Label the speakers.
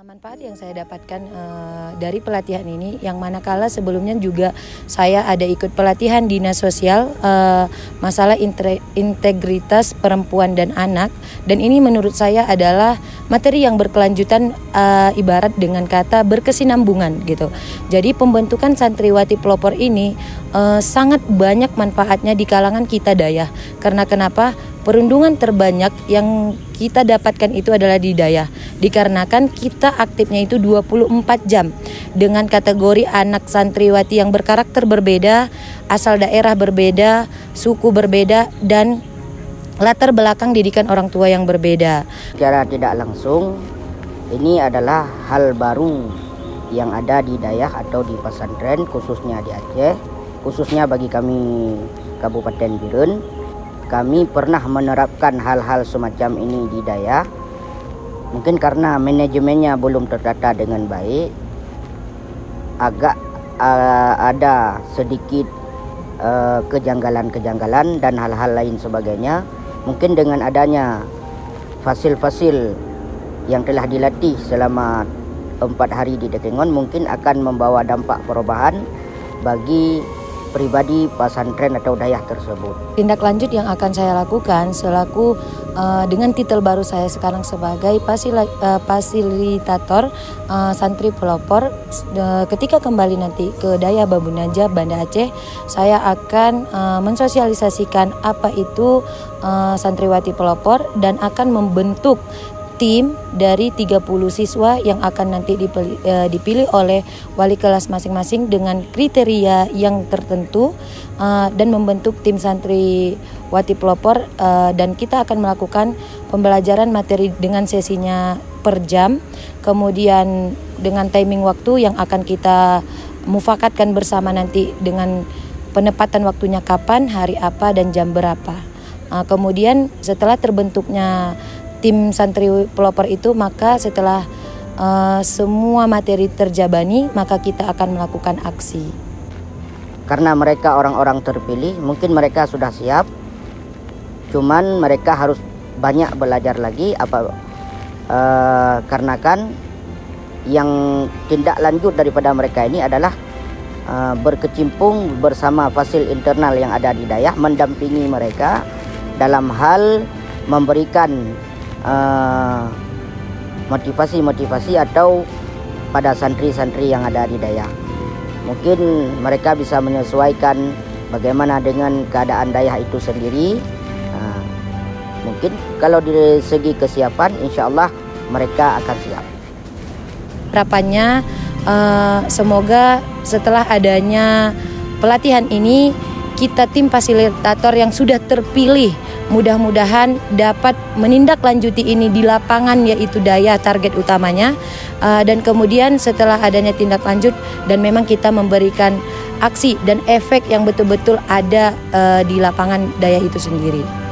Speaker 1: Manfaat yang saya dapatkan dari pelatihan ini, yang manakala sebelumnya juga saya ada ikut pelatihan dinas sosial masalah integritas perempuan dan anak, dan ini menurut saya adalah materi yang berkelanjutan, ibarat dengan kata berkesinambungan gitu. Jadi pembentukan santriwati pelopor ini sangat banyak manfaatnya di kalangan kita Dayah. Karena kenapa? Perundungan terbanyak yang kita dapatkan itu adalah di Dayah. Dikarenakan kita aktifnya itu 24 jam dengan kategori anak santriwati yang berkarakter berbeda, asal daerah berbeda, suku berbeda, dan latar belakang didikan orang tua yang berbeda.
Speaker 2: Secara tidak langsung, ini adalah hal baru yang ada di Dayah atau di pesantren, khususnya di Aceh, khususnya bagi kami Kabupaten Birun. Kami pernah menerapkan hal-hal semacam ini di Dayah. Mungkin karena manajemennya belum tertata dengan baik, agak ada sedikit kejanggalan-kejanggalan dan hal-hal lain sebagainya. Mungkin dengan adanya fasil-fasil yang telah dilatih selama 4 hari di Dekengon mungkin akan membawa dampak perubahan bagi pribadi pesantren atau Dayah tersebut.
Speaker 1: Tindak lanjut yang akan saya lakukan selaku dengan titel baru saya sekarang sebagai fasilitator santri pelopor, ketika kembali nanti ke Dayah Bambu Najah, Banda Aceh, saya akan mensosialisasikan apa itu santriwati pelopor dan akan membentuk tim dari 30 siswa yang akan nanti dipilih oleh wali kelas masing-masing dengan kriteria yang tertentu, dan membentuk tim santriwati pelopor, dan kita akan melakukan pembelajaran materi dengan sesinya per jam, kemudian dengan timing waktu yang akan kita mufakatkan bersama nanti dengan penempatan waktunya kapan, hari apa, dan jam berapa. Kemudian setelah terbentuknya tim santri pelopor itu, maka setelah semua materi terjabani, maka kita akan melakukan aksi.
Speaker 2: Karena mereka orang-orang terpilih, mungkin mereka sudah siap, cuman mereka harus banyak belajar lagi. Karena kan yang tindak lanjut daripada mereka ini adalah berkecimpung bersama fasil internal yang ada di Dayah, mendampingi mereka dalam hal memberikan motivasi-motivasi atau pada santri-santri yang ada di Dayah. Mungkin mereka bisa menyesuaikan bagaimana dengan keadaan Dayah itu sendiri. Mungkin kalau dari segi kesiapan, insya Allah mereka akan siap.
Speaker 1: Harapannya semoga setelah adanya pelatihan ini, kita tim fasilitator yang sudah terpilih mudah-mudahan dapat menindaklanjuti ini di lapangan, yaitu Dayah target utamanya, dan kemudian setelah adanya tindak lanjut dan memang kita memberikan aksi dan efek yang betul-betul ada di lapangan Dayah itu sendiri.